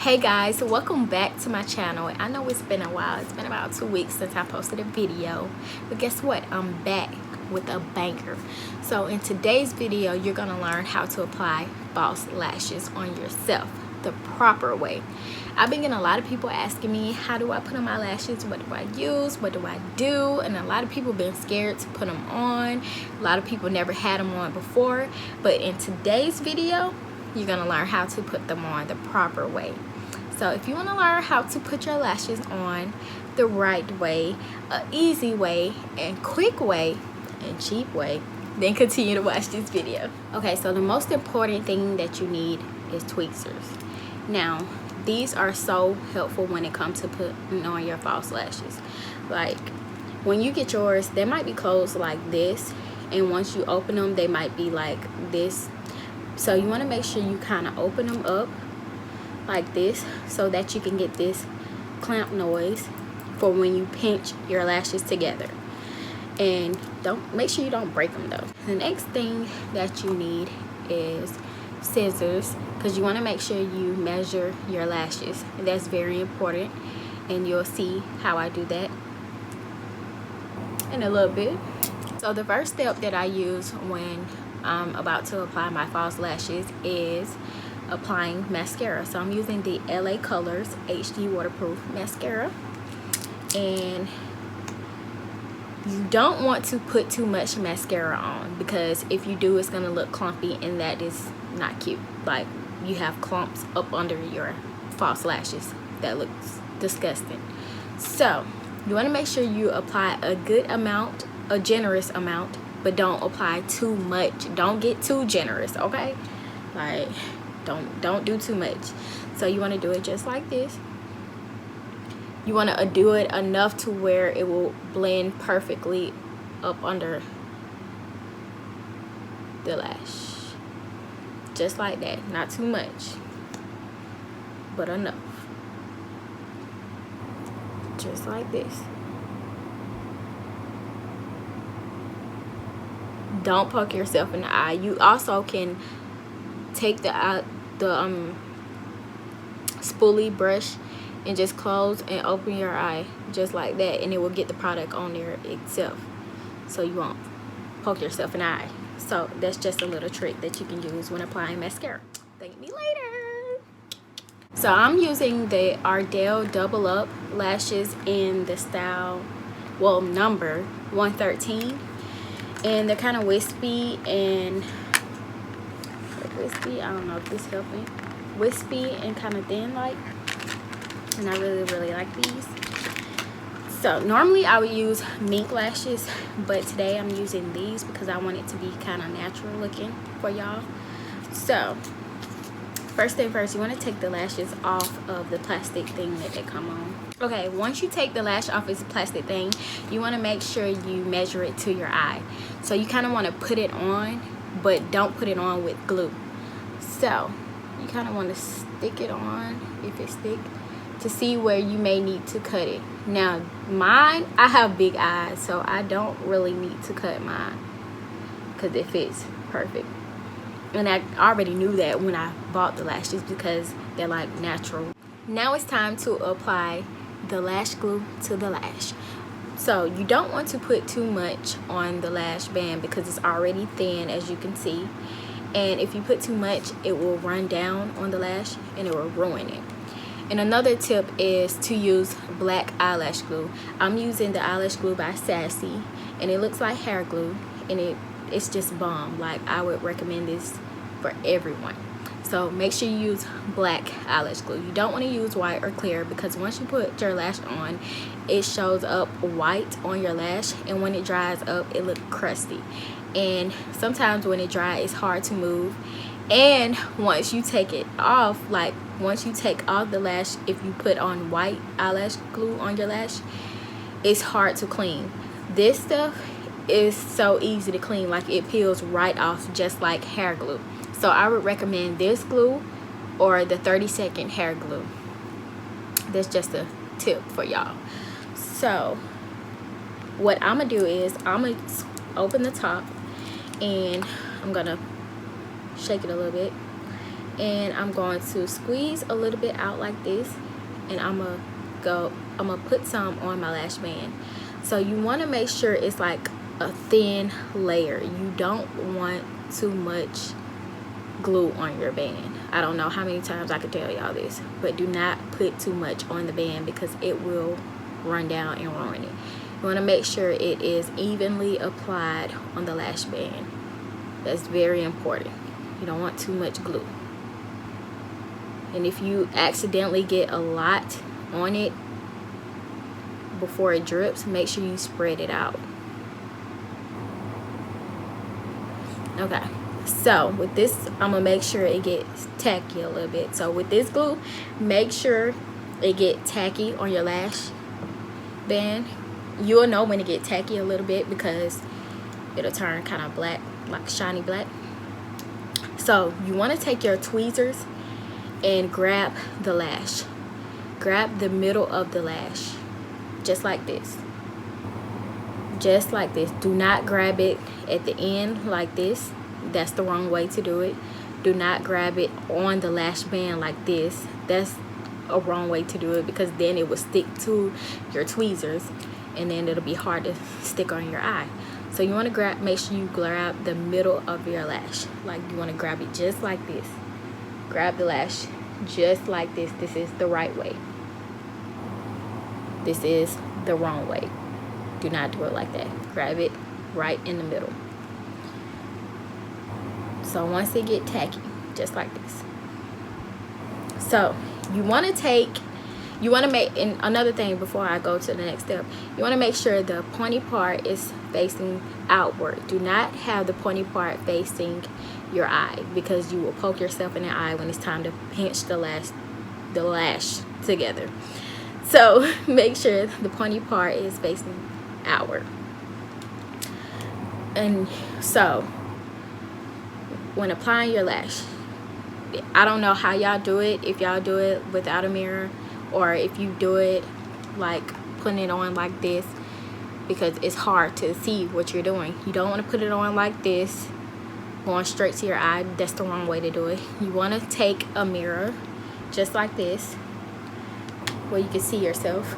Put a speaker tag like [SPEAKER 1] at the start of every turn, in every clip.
[SPEAKER 1] Hey guys, welcome back to my channel. I know it's been a while. It's been about 2 weeks since I posted a video, but guess what? I'm back with a banger. So in today's video, you're gonna learn how to apply false lashes on yourself the proper way. I've been getting a lot of people asking me, how do I put on my lashes? What do I use? What do I do? And a lot of people been scared to put them on. A lot of people never had them on before, but in today's video, you're gonna learn how to put them on the proper way. So if you want to learn how to put your lashes on the right way, an easy way, and quick way, and cheap way, then continue to watch this video. Okay, so the most important thing that you need is tweezers. Now, these are so helpful when it comes to putting on your false lashes. Like, when you get yours, they might be closed like this, and once you open them, they might be like this. So you want to make sure you kind of open them up like this so that you can get this clamp noise for when you pinch your lashes together. And make sure you don't break them though. The next thing that you need is scissors, because you want to make sure you measure your lashes. That's very important, and you'll see how I do that in a little bit. So the first step that I use when I'm about to apply my false lashes is applying mascara. So I'm using the LA Colors HD Waterproof Mascara, and you don't want to put too much mascara on, because if you do, it's gonna look clumpy, and that is not cute. Like, you have clumps up under your false lashes. That looks disgusting. So you want to make sure you apply a good amount, a generous amount, but don't apply too much. Don't get too generous, okay? Like, don't do too much. So you want to do it just like this. You want to do it enough to where it will blend perfectly up under the lash, just like that. Not too much, but enough, just like this. Don't poke yourself in the eye. You also can take the spoolie brush and just close and open your eye just like that, and it will get the product on there itself, so you won't poke yourself in the eye. So that's just a little trick that you can use when applying mascara. Thank me later. So I'm using the Ardell Double Up lashes in the style, well, number 113, and they're kind of wispy and wispy. I don't know if this is helping. Wispy and kind of thin like, and I really like these. So normally I would use mink lashes, but today I'm using these because I want it to be kind of natural looking for y'all. So first thing first, you want to take the lashes off of the plastic thing that they come on. Okay, once you take the lash off this plastic thing, you want to make sure you measure it to your eye. So you kind of want to put it on, but don't put it on with glue. So you kind of want to stick it on, if it stick, to see where you may need to cut it. Now mine, I have big eyes, so I don't really need to cut mine because it fits perfect. And I already knew that when I bought the lashes because they're like natural. Now it's time to apply the lash glue to the lash. So you don't want to put too much on the lash band because it's already thin, as you can see. And if you put too much, it will run down on the lash and it will ruin it. And another tip is to use black eyelash glue. I'm using the eyelash glue by Sassy, and it looks like hair glue, and it's just bomb. Like, I would recommend this for everyone. So make sure you use black eyelash glue. You don't want to use white or clear, because once you put your lash on, it shows up white on your lash, and when it dries up, it looks crusty. And sometimes when it dries, it's hard to move. And once you take it off, like once you take off the lash, if you put on white eyelash glue on your lash, it's hard to clean. This stuff is so easy to clean, like it peels right off just like hair glue. So I would recommend this glue or the 30-second hair glue. That's just a tip for y'all. So what I'm gonna do is I'm gonna open the top, and I'm gonna shake it a little bit, and I'm going to squeeze a little bit out like this, and I'm gonna put some on my lash band. So you want to make sure it's like a thin layer. You don't want too much glue on your band. I don't know how many times I could tell y'all this, but do not put too much on the band because it will run down and ruin it. You want to make sure it is evenly applied on the lash band. That's very important. You don't want too much glue. And if you accidentally get a lot on it before it drips, make sure you spread it out. Okay, so with this, I'm gonna make sure it gets tacky a little bit. So with this glue, make sure it get tacky on your lash band. You'll know when it get tacky a little bit because it'll turn kind of black, like shiny black. So you want to take your tweezers and grab the lash. Grab the middle of the lash, just like this. Just like this. Do not grab it at the end like this. That's the wrong way to do it. Do not grab it on the lash band like this. That's a wrong way to do it because then it will stick to your tweezers and then it'll be hard to stick on your eye. So you want to make sure you grab the middle of your lash. Like you want to grab it just like this. Grab the lash just like this. This is the right way. This is the wrong way. Do not do it like that. Grab it right in the middle. So once it get tacky, just like this. So you want to make, and another thing before I go to the next step, you want to make sure the pointy part is facing outward. Do not have the pointy part facing your eye because you will poke yourself in the eye when it's time to pinch the lash together. So make sure the pointy part is facing outward. And so when applying your lash, I don't know how y'all do it, if y'all do it without a mirror or if you do it like putting it on like this, because it's hard to see what you're doing. You don't want to put it on like this, going straight to your eye. That's the wrong way to do it. You want to take a mirror just like this where you can see yourself,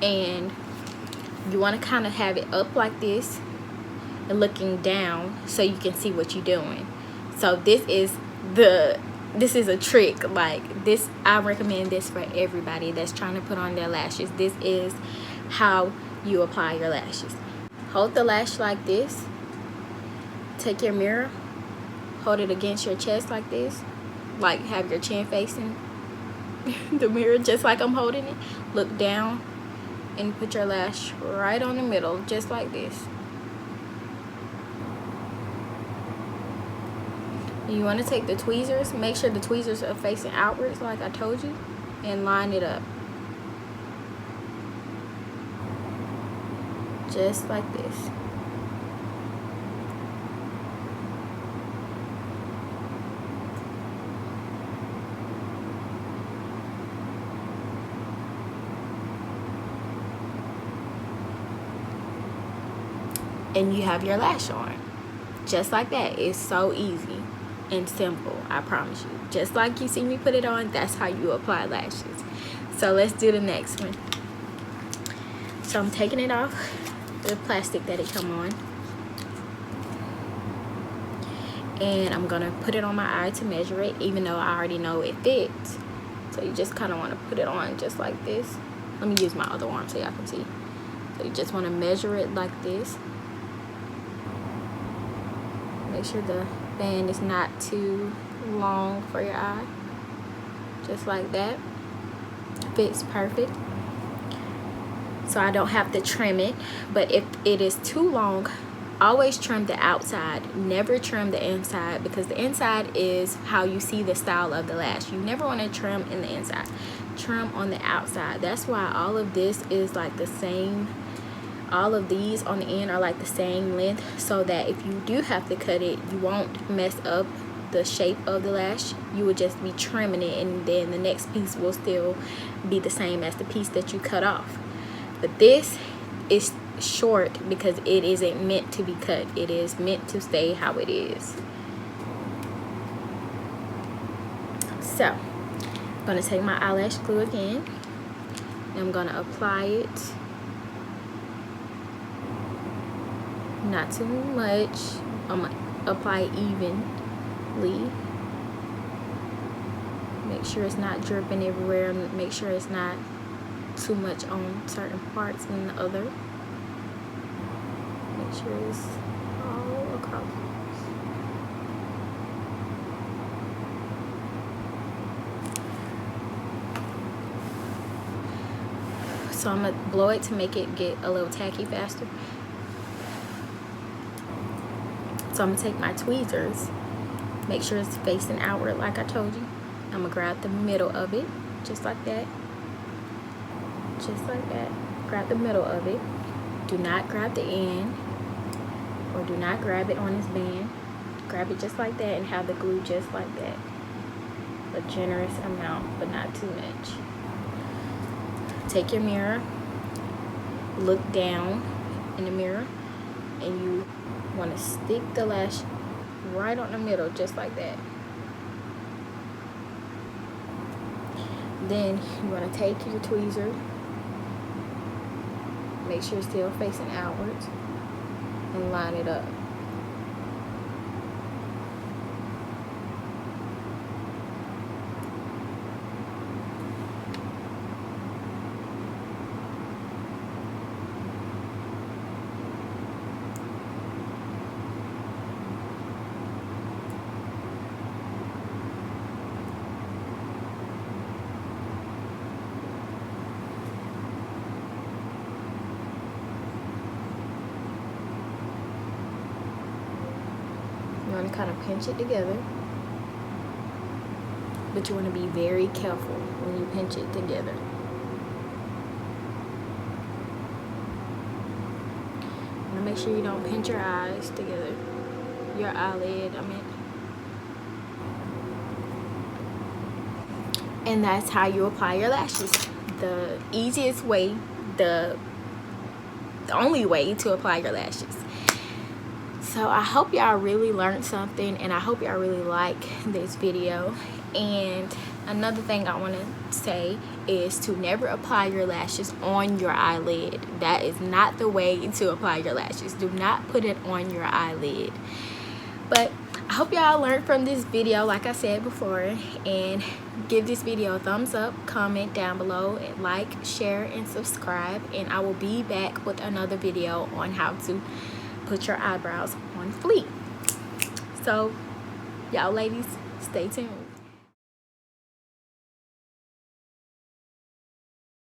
[SPEAKER 1] and you want to kind of have it up like this and looking down so you can see what you're doing. So this is a trick like this. I recommend this for everybody that's trying to put on their lashes. This is how you apply your lashes. Hold the lash like this. Take your mirror, hold it against your chest like this, like have your chin facing the mirror just like I'm holding it. Look down and put your lash right on the middle just like this. You want to take the tweezers, make sure the tweezers are facing outwards like I told you, and line it up just like this. And you have your lash on just like that. It's so easy and simple, I promise you. Just like you see me put it on, that's how you apply lashes. So let's do the next one. So I'm taking it off the plastic that it come on, and I'm gonna put it on my eye to measure it, even though I already know it fits. So you just kind of want to put it on just like this. Let me use my other arm so y'all can see. So you just want to measure it like this. Make sure the band is not too long for your eye. Just like that. Fits perfect. So I don't have to trim it. But if it is too long, always trim the outside. Never trim the inside, because the inside is how you see the style of the lash. You never want to trim in the inside. Trim on the outside. That's why all of this is like the same. All of these on the end are like the same length, so that if you do have to cut it, you won't mess up the shape of the lash. You would just be trimming it, and then the next piece will still be the same as the piece that you cut off. But this is short because it isn't meant to be cut. It is meant to stay how it is. So I'm going to take my eyelash glue again, and I'm going to apply it. Not too much. I'm going to apply it evenly. Make sure it's not dripping everywhere. Make sure it's not too much on certain parts than the other. Make sure it's all across. So I'm going to blow it to make it get a little tacky faster. So I'm going to take my tweezers. Make sure it's facing outward like I told you. I'm going to grab the middle of it, just like that. Just like that. Grab the middle of it. Do not grab the end, or do not grab it on this band. Grab it just like that and have the glue just like that. A generous amount, but not too much. Take your mirror, look down in the mirror, and you want to stick the lash right on the middle, just like that. Then you want to take your tweezer, make sure it's still facing outwards, and line it up. You want to kind of pinch it together, but you want to be very careful when you pinch it together. You want to make sure you don't pinch your eyes together, your eyelid, I mean. And that's how you apply your lashes. The easiest way, the only way to apply your lashes. So I hope y'all really learned something, and I hope y'all really like this video. And another thing I want to say is to never apply your lashes on your eyelid. That is not the way to apply your lashes. Do not put it on your eyelid. But I hope y'all learned from this video, like I said before, and give this video a thumbs up, comment down below, and like, share, and subscribe. And I will be back with another video on how to put your eyebrows on fleek. So y'all ladies, stay tuned.